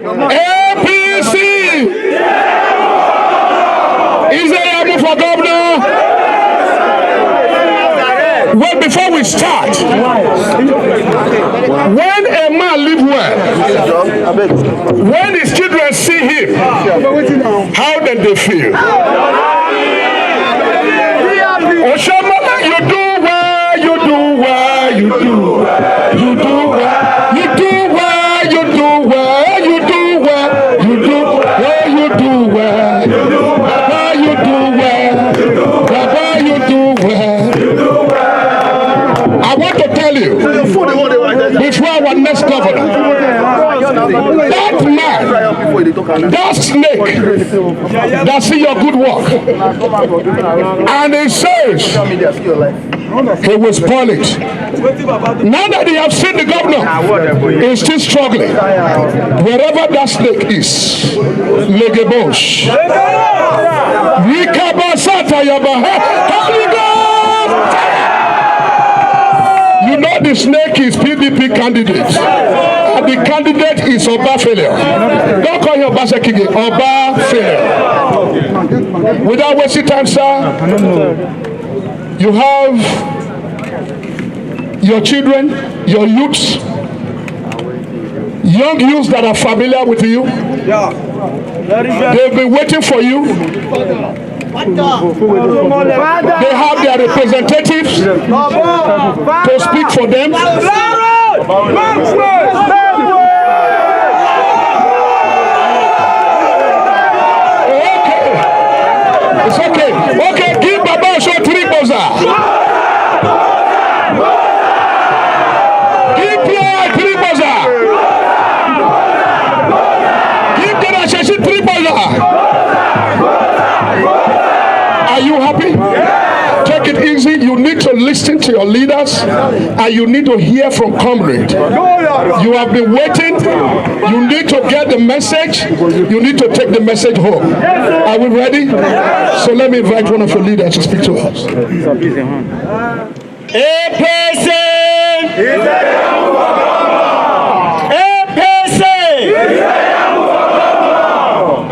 APC! Is there any for governor? Well, before we start, when a man live well, when his children see him, how did they feel? Oshamala, you do well, you do well, you do well, you do well, you do well, you do well, you do well, you do well, you do well, you do well, you do well, you do well. I want to tell you, before our next governor, that man, that snake, that see your good work, and he says he will spoil it. Now that they have seen the governor, he's still struggling. Wherever that snake is, Legebosh, Rikabasata Yabaha, Holy God! You know the snake is PDP candidate. And the candidate is Oba failure. Don't call him Oba Sekige, Oba failure. Without wasting time, sir, you have your children, your youths, young youths that are familiar with you. They've been waiting for you. They have their representatives to speak for them. It's okay. Okay, give Baba Osho 3 buzzer. Give Pierre 3 buzzer. Give Denasheshi 3 buzzer. Are you happy? Take it easy. You need to listen to your leaders and you need to hear from comrade. You have been waiting. You need to get the message. You need to take the message home. Are we ready? So let me invite one of your leaders to speak to us. APC! APC!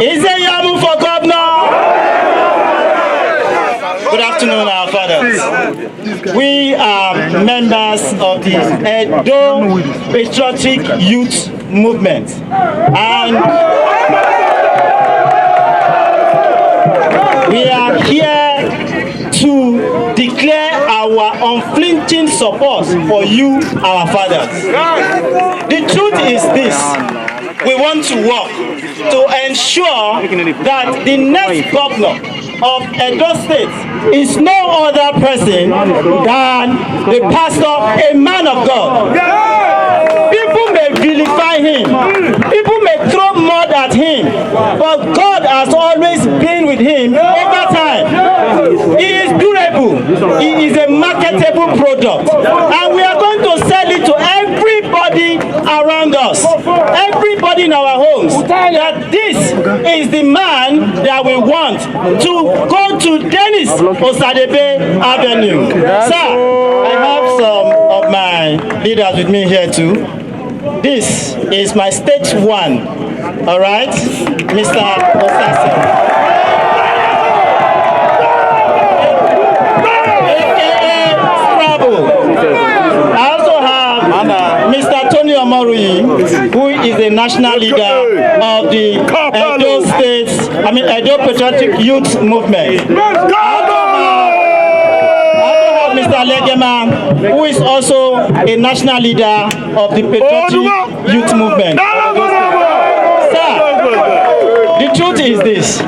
Is a Yamu for governor? Good afternoon, our fathers. We are members of the Edo Patriotic Youth Movement, and we are here to declare our unflinching support for you, our fathers. The truth is this: we want to work to ensure that the next governor of Edo State is no other person than the pastor, a man of God. People may vilify him, people may throw mud at him, but God has always been with him over time. He is durable, he is a marketable product, and we are going to sell it to everybody around us, everybody in our homes, that this is the man that we want to go to Dennis Osadebe Avenue. Sir, I have some of my leaders with me here too. This is my stage 1, all right, Mr. Osase. AKA Scrabble. I also have Mr. Tony Omorui, who is the national leader of the Edo Patriotic Youth Movement. Mr. Legema, who is also a national leader of the Patriotic Youth Movement. Sir, the truth is this: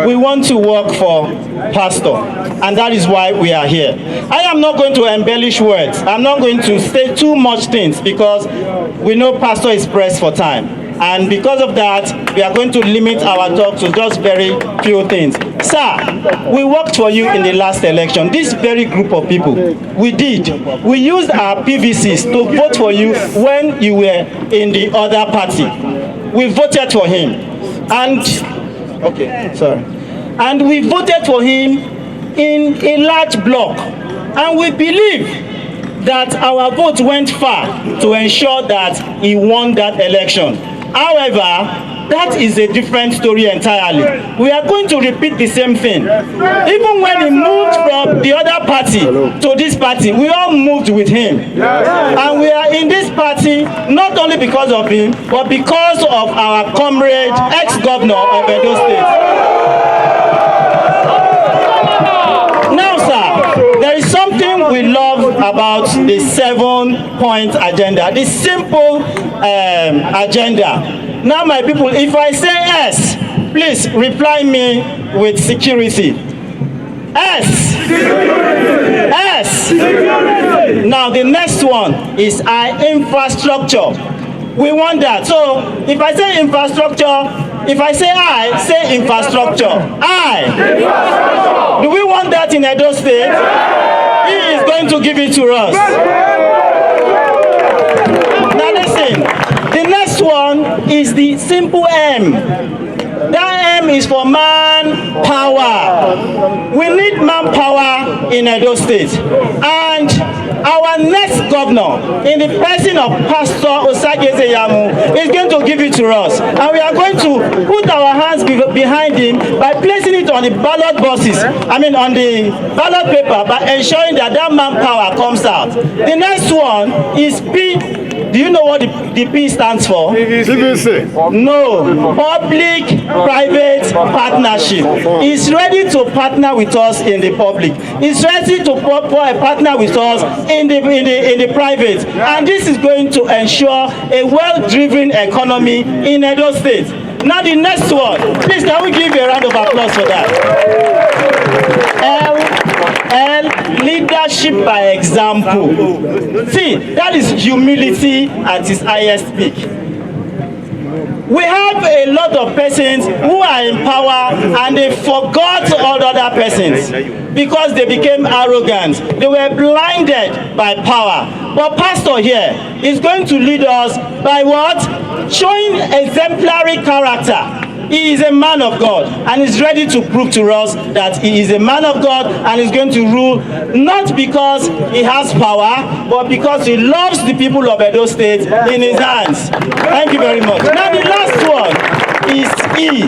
we want to work for Pastor, and that is why we are here. I am not going to embellish words. I'm not going to say too much things because we know Pastor is pressed for time. And because of that, we are going to limit our talk to just very few things. Sir, we worked for you in the last election. This very group of people, we did. We used our PVCs to vote for you when you were in the other party. We voted for him. And we voted for him in a large block. And we believe that our vote went far to ensure that he won that election. However, that is a different story entirely. We are going to repeat the same thing. Even when he moved from the other party to this party, we all moved with him. And we are in this party not only because of him, but because of our comrade, ex-governor of Edo State. Now, sir, there is something we love about the 7-point agenda, the simple agenda. Now, my people, if I say S, please reply me with security. S. S. Now, the next one is infrastructure. We want that. So, if I say infrastructure, if I say I, say infrastructure. I. Do we want that in Edo State? He is going to give it to us. Now listen, the next one is the simple M. That M is for manpower. We need manpower in Edo State. And our next governor, in the person of Pastor Osageze Yamu, is going to give it to us. And we are going to put our hands behind him by placing it on the ballot boxes, on the ballot paper, by ensuring that that manpower comes out. The next one is P, the Do you know what the P stands for? No. Public-private partnership. He's ready to partner with us in the public. He's ready to partner with us in the private. And this is going to ensure a well-driven economy in Edo State. Now the next one. Please, can we give a round of applause for that? Leadership by example. See, that is humility at its highest peak. We have a lot of persons who are in power and they forgot all other persons because they became arrogant. They were blinded by power. But Pastor here is going to lead us by what? Showing exemplary character. He is a man of God and is ready to prove to us that he is a man of God and is going to rule not because he has power, but because he loves the people of Edo State in his hands. Thank you very much. Now the last one is E.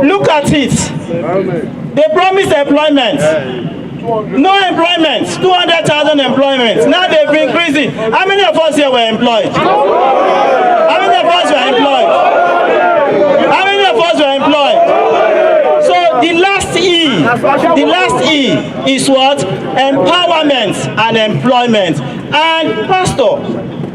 Look at it. They promised employment. No employment. 200,000 employment. Now they've increased it. How many of us here were employed? How many of us were employed? How many of us were employed? So the last E is what? Empowerment and employment. And Pastor,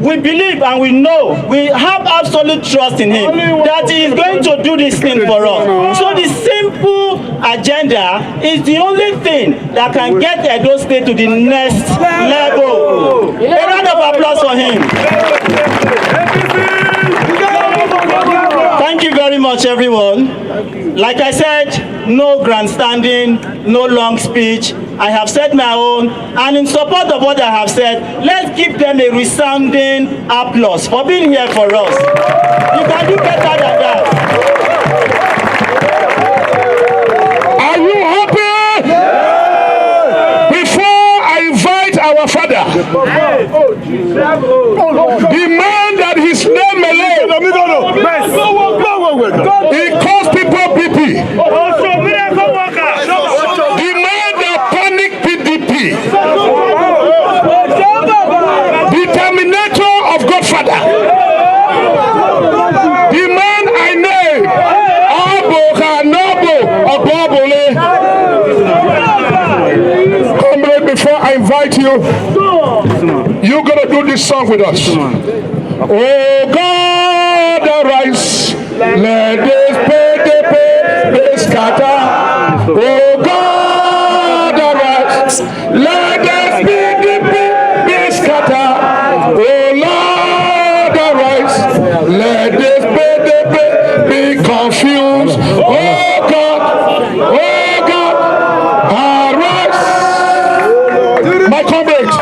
we believe and we know, we have absolute trust in him that he is going to do this thing for us. So the simple agenda is the only thing that can get Edo State to the next level. A round of applause for him. Thank you very much, everyone. Like I said, no grandstanding, no long speech. I have said my own, and in support of what I have said, let's give them a resounding applause for being here for us. You can do better than that. Are you happy? Before I invite our father, the man that his name alone, he calls people BP. The man that panic PDP. The terminator of Godfather. The man I know, Comrade, before I invite you, you're gonna do this song with us. Oh God, arise, let this pay scatter. Oh God, arise, let this pay scatter. Oh Lord, arise, let this be confused. Oh God, arise. My comrade,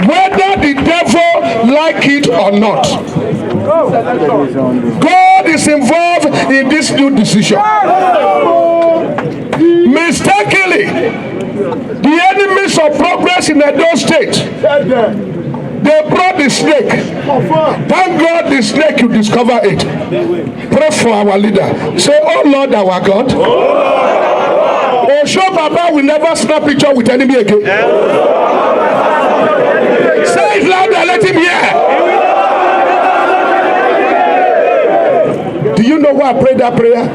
whether the devil like it or not, God is involved in this new decision. Mistakenly, the enemies of progress in Edo State, they brought the snake. Thank God the snake, you discover it. Pray for our leader. Say, oh Lord, our God. Osho Baba will never snap picture with enemy again. Say it louder, let him hear. Do you know why I prayed that prayer?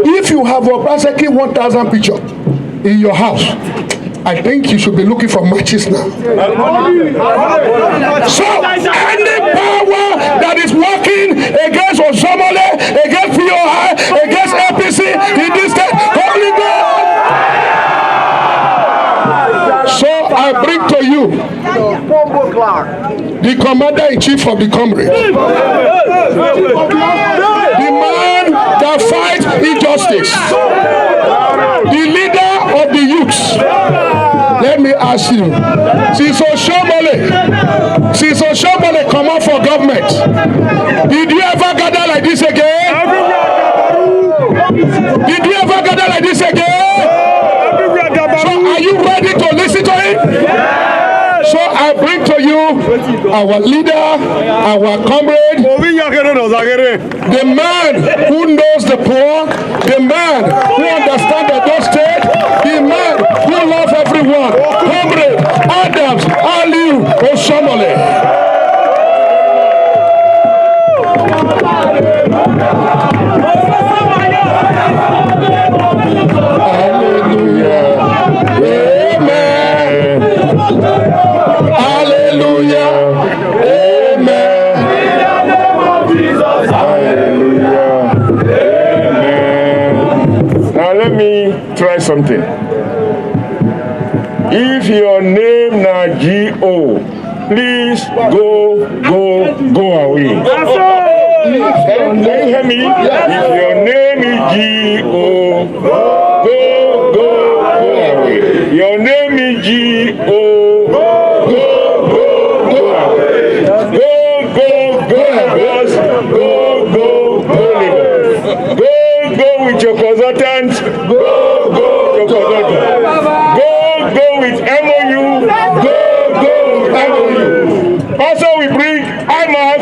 If you have a Obaseki 1,000 picture in your house, I think you should be looking for matches now. So any power that is working against Osomole, against POI, against APC in this state, Holy God. So I bring to you the commander-in-chief of the comrade. The man that fights injustice. The leader of the youths. Let me ask you, since Osomole come out for government, did you ever gather like this again? Did you ever gather like this again? So are you ready to listen to him? So I bring to you our leader, our comrade, the man who knows the poor, the man who understands the Edo State, the man who loves everyone, comrade Adams Aliu Osomole. try something. If your name na G.O., please go away. Can you hear me? If your name is G.O., go away. Your name is G.O., go away. Go with your consultant. Go with your consultant. Go with MOU. Go with MOU. Also we bring IMAC.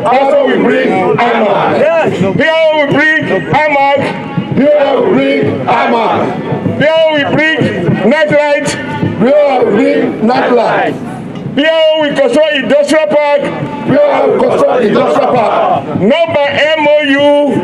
Also we bring IMAC. Here we bring IMAC. Here we bring IMAC. Here we bring Nightlight. Here we bring Nightlight. Here we construct industrial park. Here we construct industrial park. Not by MOU.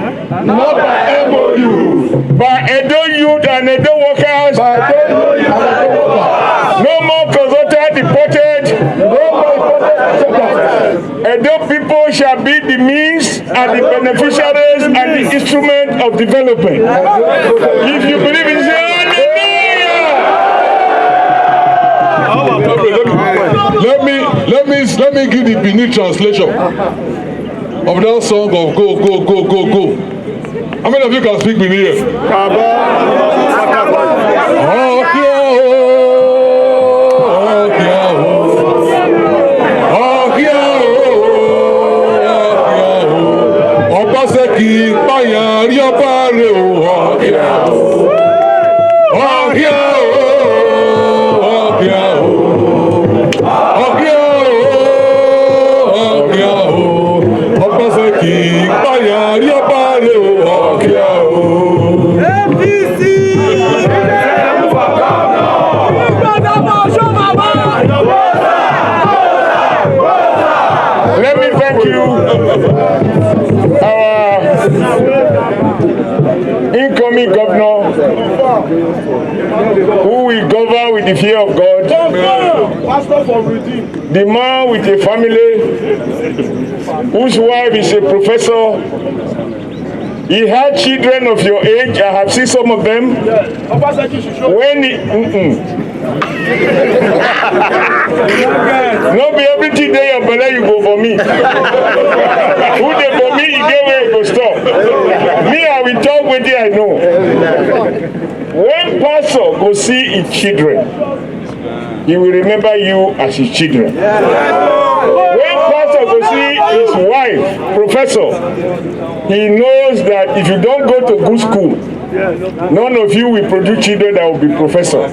Not by MOU. By Edo Youth and Edo Workers. By Edo Youth and Edo Workers. No more consultant deported. No more deported. Edo people shall be the means and the beneficiaries and the instrument of development. If you believe in it, Let me give the Benin translation of that song of go. How many of you can speak Benin here? Let me thank you, our incoming governor, who will govern with the fear of God, the man with a family, whose wife is a professor. He had children of your age. I have seen some of them. When he, no be everything day your belly you go for me. Who dey for me, he get where he go stop. Me, I will talk with you, I know. When pastor go see his children, he will remember you as his children. When pastor go see his wife, professor, he knows that if you don't go to good school, none of you will produce children that will be professors.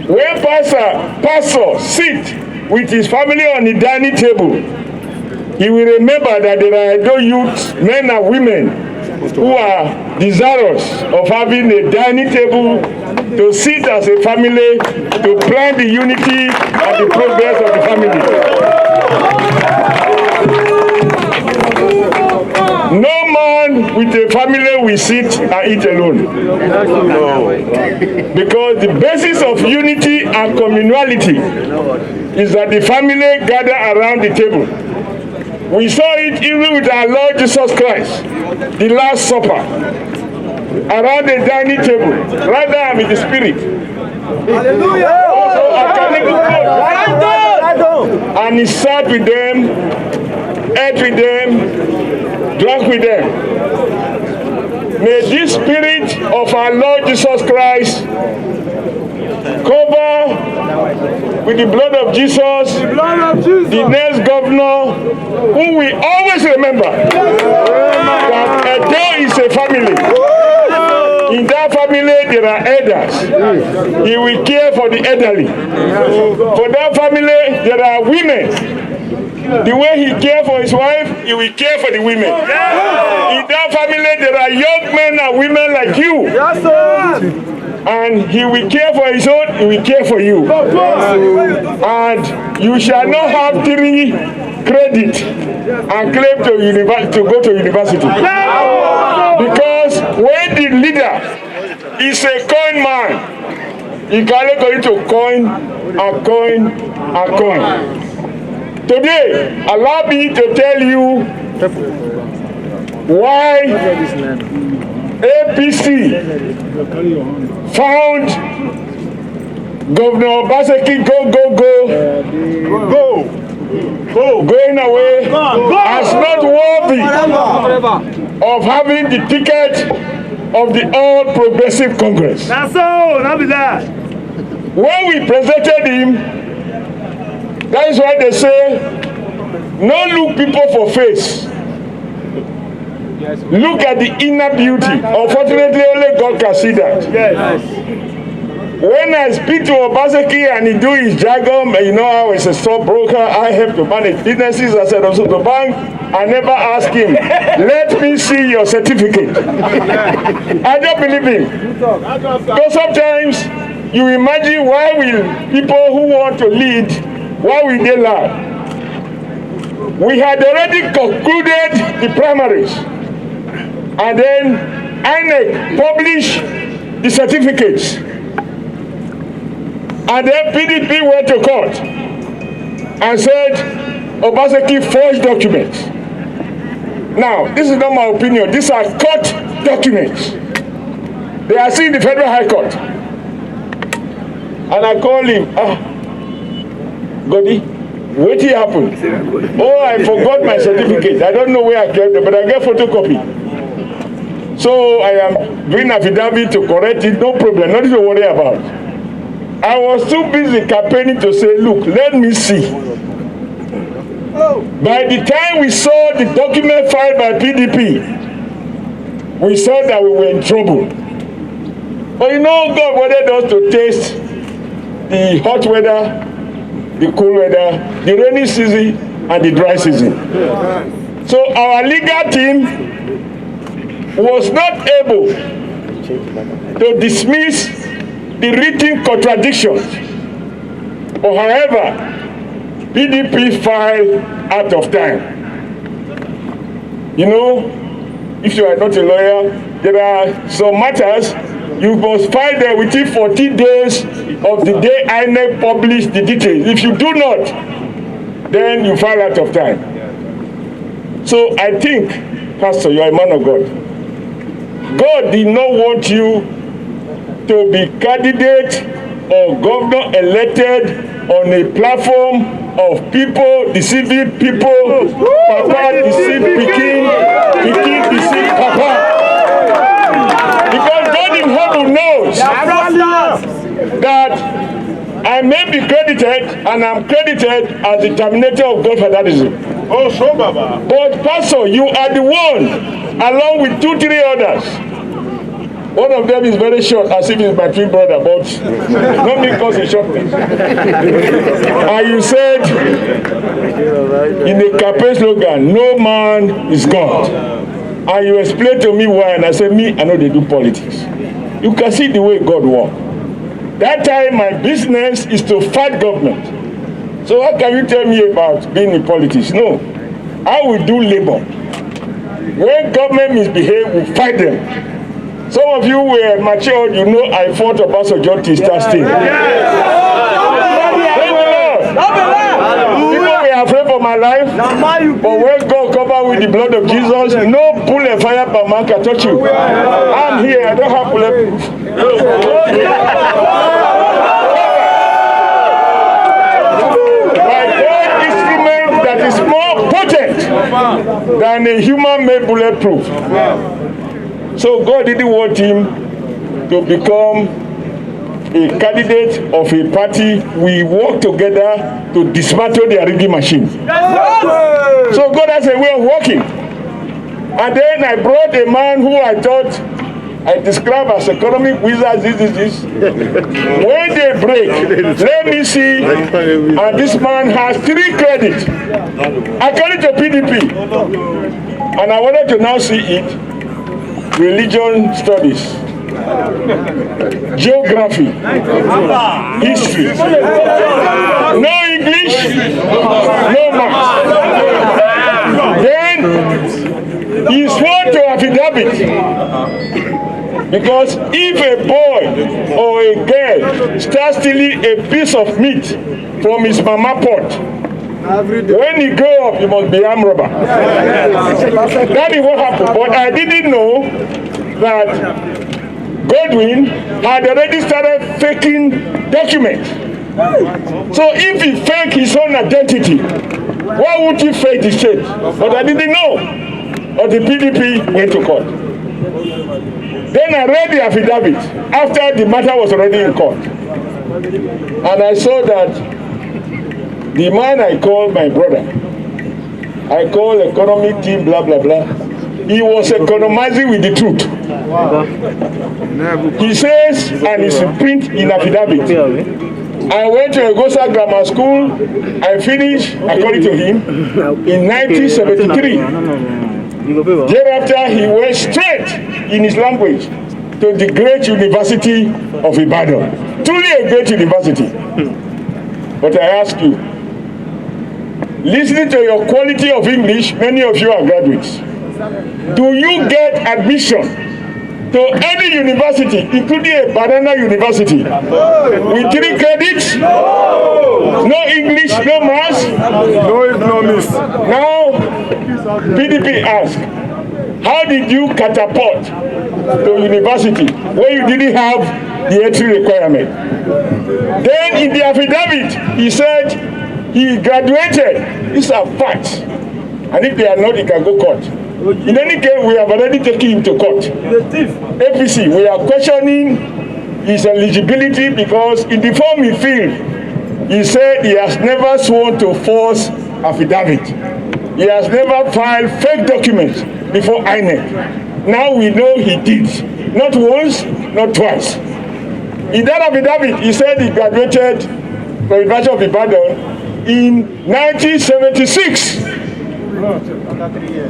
When pastor sit with his family on the dining table, he will remember that there are Edo youth, men and women, who are desirous of having a dining table to sit as a family, to plan the unity and the progress of the family. No man with a family will sit and eat alone. Because the basis of unity and communality is that the family gather around the table. We saw it even with our Lord Jesus Christ, the Last Supper, around the dining table. Right now I'm in the spirit. Hallelujah! And he sat with them, ate with them, drank with them. May this spirit of our Lord Jesus Christ cover with the blood of Jesus, the next governor, who we always remember that Edo is a family. In that family there are elders. He will care for the elderly. For that family there are women. The way he cares for his wife, he will care for the women. In that family there are young men and women like you. And he will care for his own, he will care for you. And you shall not have 3 credit and claim to go to university. Because when the leader is a coin man, he can only go into coin and coin and coin. Today, allow me to tell you why APC found Governor Obaseki going away as not worthy of having the ticket of the All Progressive Congress. That's all, not be that. When we presented him, that is why they say, no look people for face. Look at the inner beauty. Unfortunately, only God can see that. Yes. When I speak to Obaseki and he do his jargon, you know, I was a stockbroker, I help to manage businesses. I said also to bank, I never ask him, let me see your certificate. I don't believe him. Because sometimes you imagine why will people who want to lead, why will they lie? We had already concluded the primaries, and then INEC published the certificates, and then PDP went to court and said Obaseki forged documents. Now, this is not my opinion. These are court documents. They are seen in the Federal High Court. And I call him, Godi, what happened? Oh, I forgot my certificate. I don't know where I kept it, but I get photocopy. So I am doing affidavit to correct it, no problem, nothing to worry about. I was too busy campaigning to say, look, let me see. By the time we saw the document filed by PDP, we saw that we were in trouble. But you know, God wanted us to taste the hot weather, the cool weather, the rainy season, and the dry season. So our legal team was not able to dismiss the written contradictions. But however, PDP filed out of time. You know, if you are not a lawyer, there are some matters you must file there within 14 days of the day INEC published the details. If you do not, then you file out of time. So I think, Pastor, you are a man of God. God did not want you to be candidate or governor elected on a platform of people deceiving people, Papa deceive Pikin, Pikin deceive Papa. Because God in heaven knows that I may be credited, and I'm credited as the terminator of Godfatherism. Oh, so Baba. But Pastor, you are the one, along with 2-3 others. One of them is very short, as if he's my twin brother, but not because he shot me. And you said in the campaign slogan, no man is God. And you explained to me why, and I said, me, I know they do politics. You can see the way God works. That time, my business is to fight government. So how can you tell me about being in politics? No. I will do labor. When government misbehave, we fight them. Some of you were matured, you know I fought Obasanjo till start still. People were afraid for my life, but when God covered with the blood of Jesus, no bullet fire per man can touch you. I'm here, I don't have bulletproof. My God instrument that is more potent than a human-made bulletproof. So God didn't want him to become a candidate of a party. We work together to dismantle the rigging machine. So God has a way of working. And then I brought a man who I thought I describe as economic wizard, this. When they break, let me see, and this man has 3 credits, according to PDP. And I wanted to now see it. Religion studies, geography, history, no English, no math. Then he swore to affidavit, because if a boy or a girl starts stealing a piece of meat from his mama pot, when he grow up, he must be armed robber. That is what happened. But I didn't know that Godwin had already started faking documents. So if he faked his own identity, why would he fake the state? But I didn't know. But the PDP went to court. Then I read the affidavit after the matter was already in court. And I saw that the man I called my brother, I called economic team, blah, blah, blah. He was economizing with the truth. He says, and it's print in affidavit, I went to Egosa Grammar School. I finished, according to him, in 1973. Thereafter, he went straight in his language to the great University of Ibadan. Truly a great university. But I ask you, listening to your quality of English, many of you are graduates. Do you get admission to any university, including a banana university, with 3 credits? No English, no maths, No economics. now, PDP ask, how did you catapult to university when you didn't have the entry requirement? Then in the affidavit, he said he graduated. These are facts. And if they are not, he can go court. In any case, we have already taken him to court. APC, we are questioning his eligibility because in the form he filled, he said he has never sworn to false affidavit. He has never filed fake documents before INEC. Now we know he did. Not once, not twice. In that affidavit, he said he graduated from the University of Ibadan in 1976.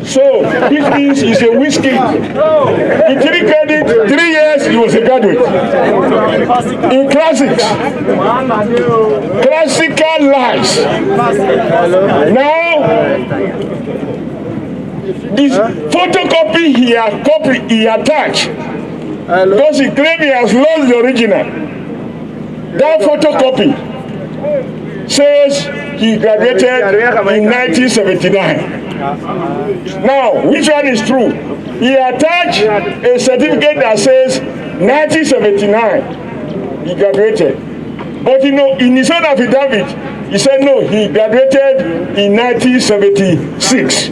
So, this means he's a whiskey. In 3 credits, 3 years, he was a graduate. In classics, classical lies. Now, this photocopy he attached, because he claimed he has lost the original. That photocopy says he graduated in 1979. Now, which one is true? He attached a certificate that says 1979 he graduated. But you know, in his own affidavit, he said no, he graduated in 1976.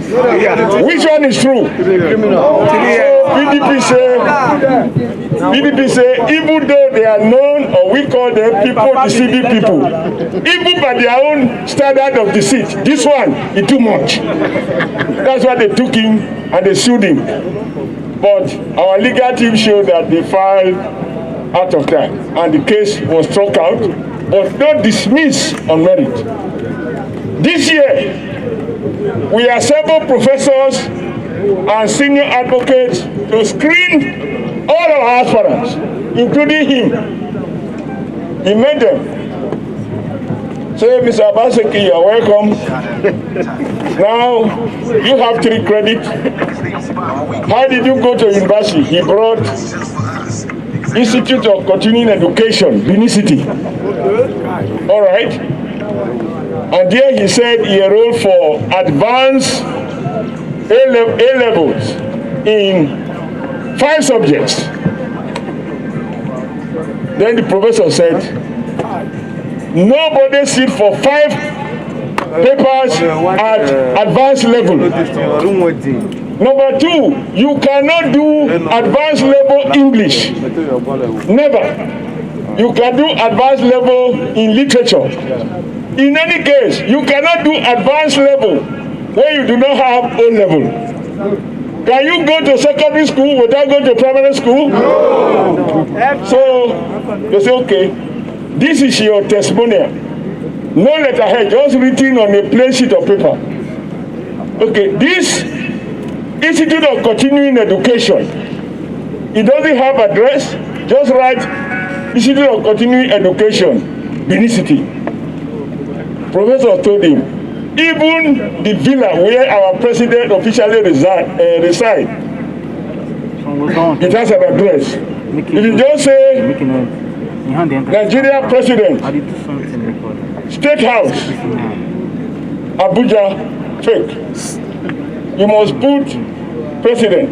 Which one is true? So PDP say, even though they are known, or we call them people deceiving people, even by their own standard of deceit, this one is too much. That's why they took him and they sued him. But our legal team showed that they filed out of time, and the case was struck out, but not dismissed on merit. This year, we assembled professors and senior advocates to screen all our aspirants, including him. He met them. Say, Mr. Abaseki, you're welcome. Now, you have 3 credits. How did you go to university? He brought Institute of Continuing Education, Benin City. All right. And there he said he enrolled for advanced A-levels in 5 subjects. Then the professor said, nobody sit for 5 papers at advanced level. Number 2, you cannot do advanced level English. Never. You can do advanced level in literature. In any case, you cannot do advanced level when you do not have O level. Can you go to secondary school without going to primary school? No. So they say, okay, this is your testimonial. No letterhead, just written on a plain sheet of paper. Okay, this Institute of Continuing Education, it doesn't have address, just write Institute of Continuing Education, Benin City. Professor told him, even the villa where our president officially reside, it has an address. If you just say Nigeria President, State House, Abuja, fake. You must put President.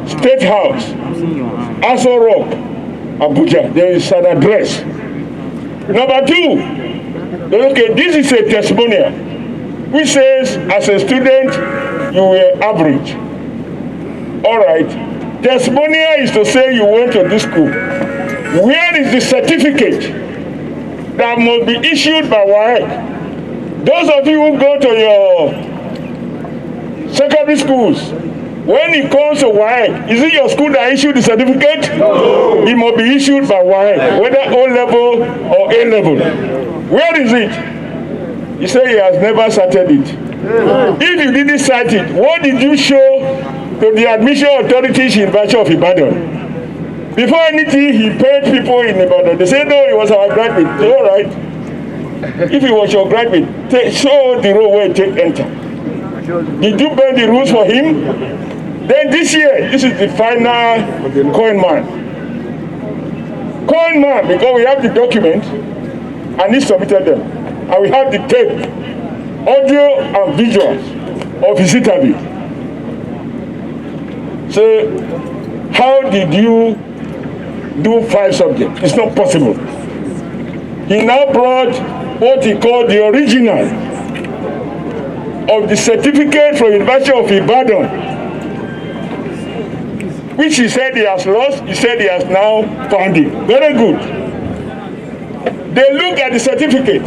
State House, Aso Rock, Abuja. There is an address. Number two, okay, this is a testimonial which says, as a student, you were average. All right. Testimonial is to say you went to this school. Where is the certificate that must be issued by WAEC? Those of you who go to your secondary schools, when it comes to WAEC, is it your school that issued the certificate? No. It must be issued by WAEC, whether O-level or A-level. Where is it? He said he has never cited it. If you didn't cite it, what did you show to the admission authorities in University of Ibadan? Before anything, he paid people in Ibadan. They said, no, he was our graduate. Say, all right. If he was your graduate, show the road where take enter. Did you bend the rules for him? Then this year, this is the final coin man. Coin man, because we have the document, and he submitted them. And we have the tape, audio and visuals of his interview. So, how did you do 5 subjects? It's not possible. He now brought what he called the original of the certificate from University of Ibadan, which he said he has lost. He said he has now found it. Very good. They look at the certificate.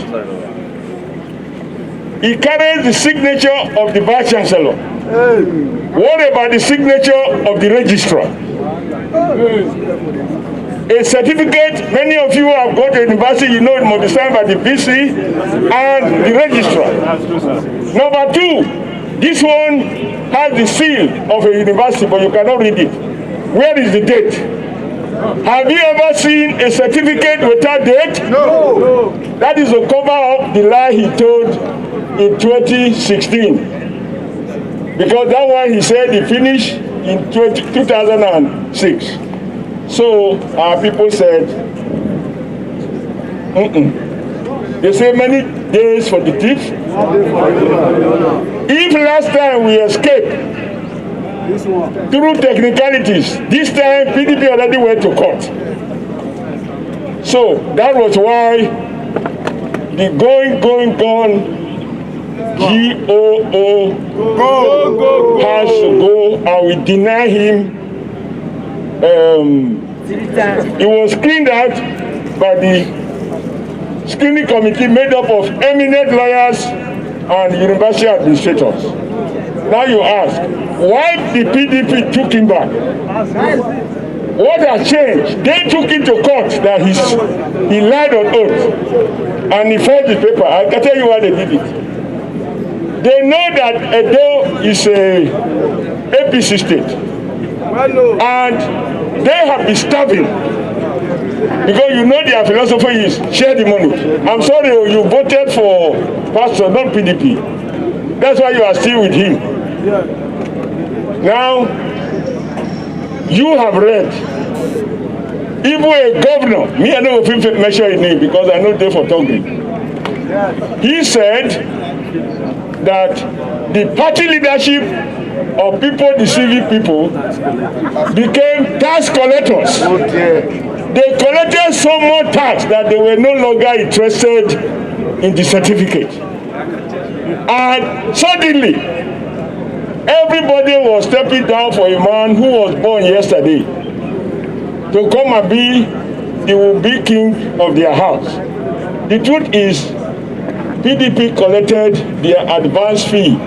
He carries the signature of the Vice Chancellor. What about the signature of the registrar? A certificate, many of you have gone to university, you know it must be signed by the VC and the registrar. Number 2, this one has the seal of a university, but you cannot read it. Where is the date? Have you ever seen a certificate without date? No. That is to cover up the lie he told in 2016. Because that one he said he finished in 2006. So our people said, They say many days for the thief. If last time we escaped through technicalities, this time PDP already went to court. So that was why the going, GOO has to go, and we deny him. It was screened out by the screening committee made up of eminent lawyers and university administrators. Now you ask, why the PDP took him back? What has changed? They took him to court that he lied on oath and he forged the paper. I can tell you why they did it. They know that Edo is a APC state. And they have been starving. Because you know their philosophy is share the money. I'm sorry, you voted for Pastor, not PDP. That's why you are still with him. Now, you have read, even a governor, me I don't know if measure his name because I know they for talking. He said that the party leadership of people deceiving people became tax collectors. They collected so much tax that they were no longer interested in the certificate. And suddenly, everybody was stepping down for a man who was born yesterday to come and be the will-be king of their house. The truth is, PDP collected their advance fee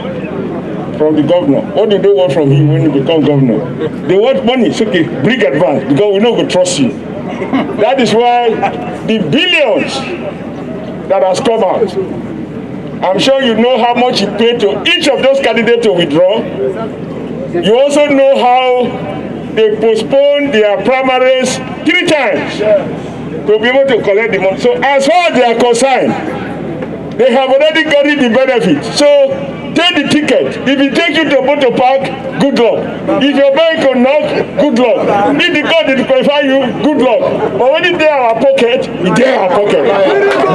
from the governor. What do they want from him when he becomes governor? They want money. It's okay, bring advance because we not going to trust you. That is why the billions that has come out, I'm sure you know how much he paid to each of those candidates to withdraw. You also know how they postponed their primaries 3 times to be able to collect the money. So as far as they are concerned, they have already gotten the benefit. So take the ticket. If it takes you to Motor Park, good luck. If your bank will knock, good luck. If the court will qualify you, good luck. But when it's there in our pocket, it's there in our pocket.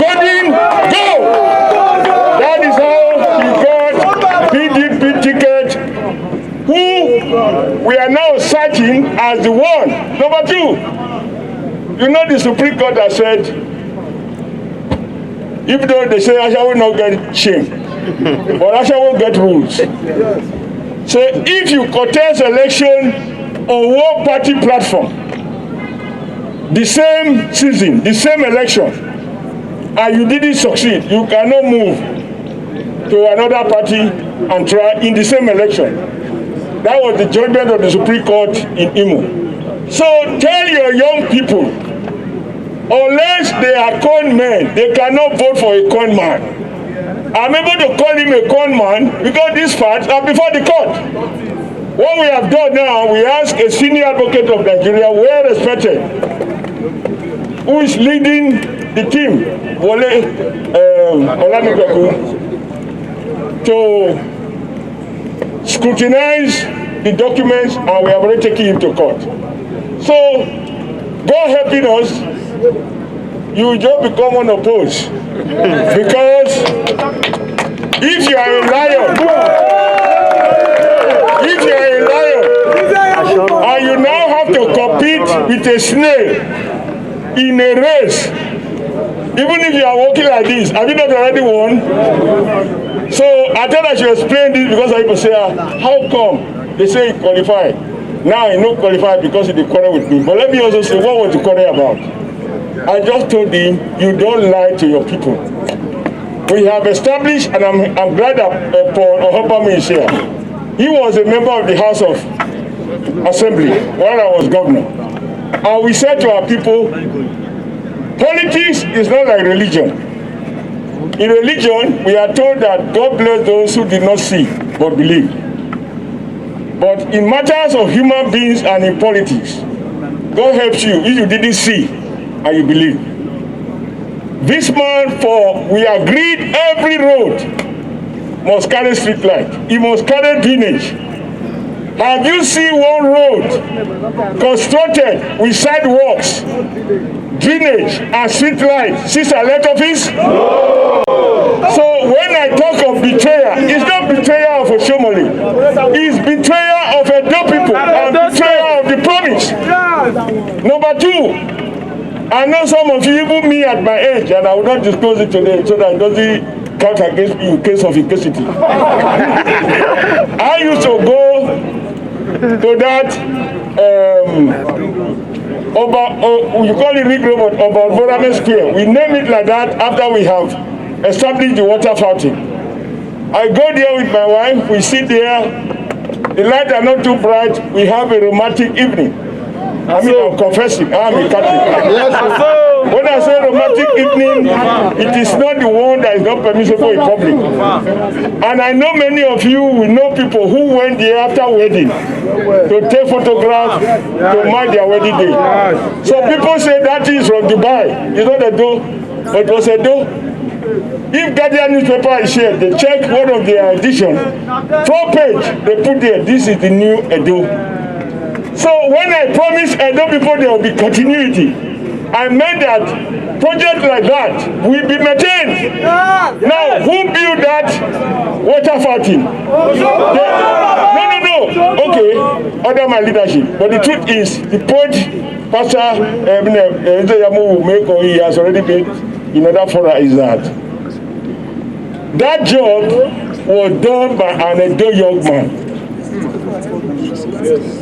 Godwin, go! That is how he got PDP ticket. Who we are now searching as the one. Number two, you know the Supreme Court has said, even though they say Asha will not get shame, but Asha will get rules. So if you contest election on one party platform, the same season, the same election, and you didn't succeed, you cannot move to another party and try in the same election. That was the judgment of the Supreme Court in Imo. So tell your young people, unless they are con men, they cannot vote for a con man. I'm able to call him a con man because these facts are before the court. What we have done now, we ask a senior advocate of Nigeria, well respected, who is leading the team, Wole Olanipekun, to scrutinize the documents, and we have already taken him to court. So, God helping us, you will just become unopposed. Because if you are a lion, and you now have to compete with a snail in a race, even if you are walking like this, have you not already won? So I thought I should explain this because people say, how come? They say he qualified. Now he not qualified because he did quarrel with me. But let me also say, what was the quarrel about? I just told him, you don't lie to your people. We have established, and I'm glad that Paul Ohobami is here. He was a member of the House of Assembly while I was governor. And we said to our people, politics is not like religion. In religion, we are told that God bless those who did not see but believe. But in matters of human beings and in politics, God helps you if you didn't see and you believe. This man, we agreed every road must carry street light. It must carry drainage. Have you seen one road constructed with sidewalks, drainage, and street light since I left office? No. So when I talk of betrayal, it's not betrayal of Oshomole. It's betrayal of Edo people and betrayal of the promise. Number two, I know some of you, even me at my age, and I will not disclose it today so that it doesn't count against me in case of incapacity. I used to go to that, you call it Rig Robot, about Borame Square. We name it like that after we have established the water fountain. I go there with my wife, we sit there, the lights are not too bright, we have a romantic evening. I mean, I'm confessing, I'm a Catholic. When I say romantic evening, it is not the one that is not permissible in public. And I know many of you will know people who went there after wedding to take photographs to mark their wedding day. So people say that is from Dubai. It's not a do, but it was a do. If Guardian newspaper is here, they check one of their editions. Front page, they put there, this is the new Edo. So when I promised Edo people there will be continuity, I meant that projects like that will be maintained. Now, who built that water fountain? No. Okay, under my leadership. But the truth is, the point Pastor Yamu will make, or he has already made in other fora, is that job was done by an Edo young man.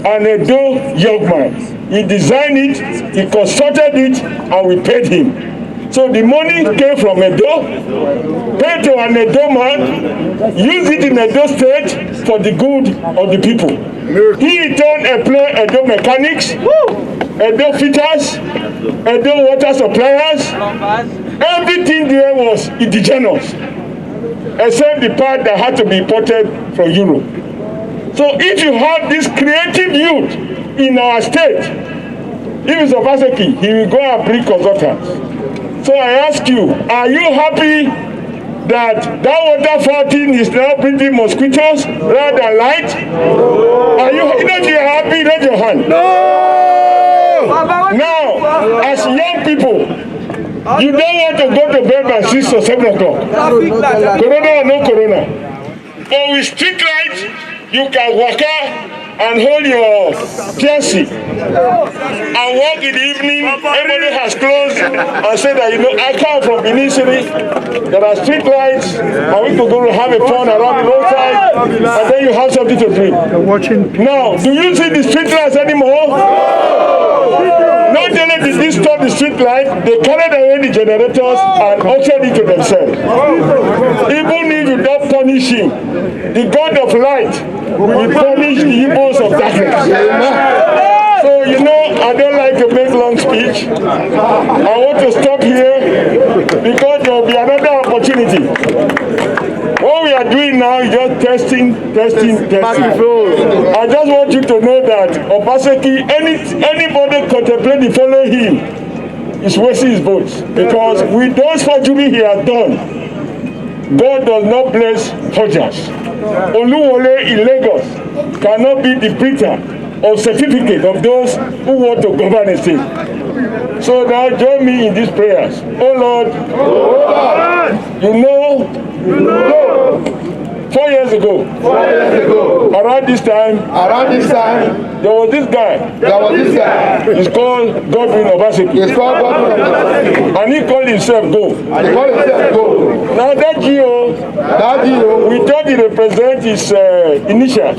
An Edo young man. He designed it, he constructed it, and we paid him. So the money came from Edo, paid to an Edo man, used it in Edo State for the good of the people. He in turn employed Edo mechanics, Edo fitters, Edo water suppliers. Everything there was indigenous, except the part that had to be imported from Europe. So if you have this creative youth in our state, if it's Obaseki, he will go and bring consultants. So I ask you, are you happy that water fountain is now breeding mosquitoes rather than light? Are you, if you're happy, raise your hand. No! Now, as young people, you don't want to go to bed by 6 or 7 o'clock. Corona or no corona. But with street lights, you can walk out and hold your PSC and walk in the evening, everybody has closed and say that, I come from Benin City, there are street lights, and we could go to have a fun around the roadside, and then you have something to drink. Now, do you see the street lights anymore? Not only did they stop the street light, they carried away the generators and auctioned it to themselves. Even if you don't punish him, the God of light will punish the evils of darkness. So, I don't like to make long speech. I want to stop here because there will be another opportunity. What we are doing now is just testing. I just want you to know that Obaseki, anybody contemplating following him is wasting his votes. Because with those forgeries he has done, God does not bless forgers. Oluwole in Lagos cannot be the printer of certificate of those who want to govern a state. So now join me in these prayers. Oh Lord, you know, 4 years ago, around this time, there was this guy. He's called Godwin Obaseki. And he called himself Go. Now that GO, we thought he represents his initials.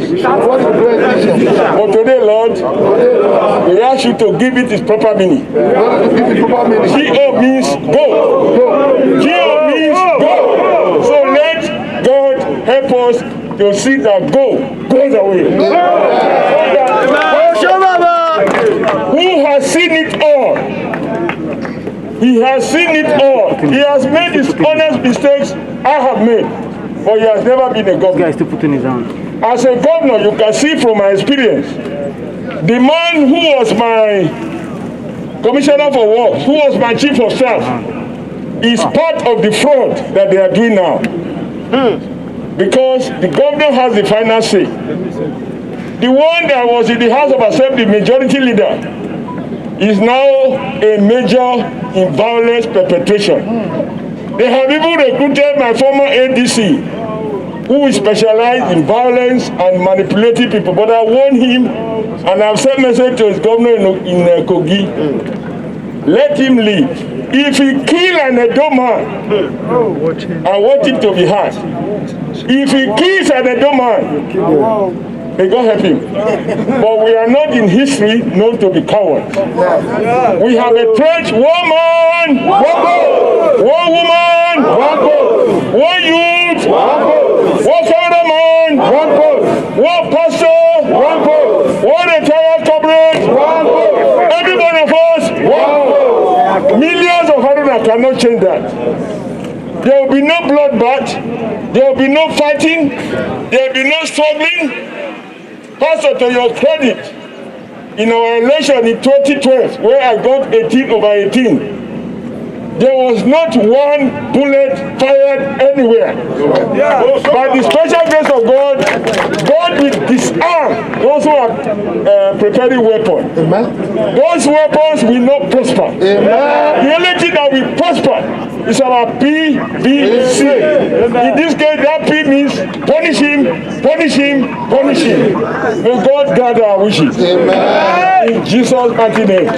But today, Lord, we ask you to give it its proper meaning. GO means go. GO means go. So let God help us to see that go goes away. Who has seen it all? He has seen it all. He has made his honest mistakes. I have made, but he has never been a governor. As a governor, you can see from my experience, the man who was my commissioner for works, who was my chief of staff, is part of the fraud that they are doing now. Because the governor has the final say. The one that was in the House of Assembly, majority leader, is now a major in violence perpetration. They have even recruited my former ADC, who is specialized in violence and manipulating people. But I warned him, and I've sent message to his governor in Kogi. Let him leave. If he kill an Edo man, I want him to be hard. If he kills an Edo man, may God help him. But we are not in history known to be cowards. We have a church, one man, one woman, one youth, one cameraman, one pastor, one entire corporate, every one of us, millions of Haruna cannot change that. There will be no bloodbath, there will be no fighting, there will be no struggling. Pastor, to your credit, in our election in 2012, where I got 18/18, there was not one bullet fired anywhere. By the special grace of God, God will disarm those who are preparing weapons. Those weapons will not prosper. The only thing that will prosper is our PVC. In this case, that P means punish him, punish him, punish him. May God gather our wishes. In Jesus' mighty name.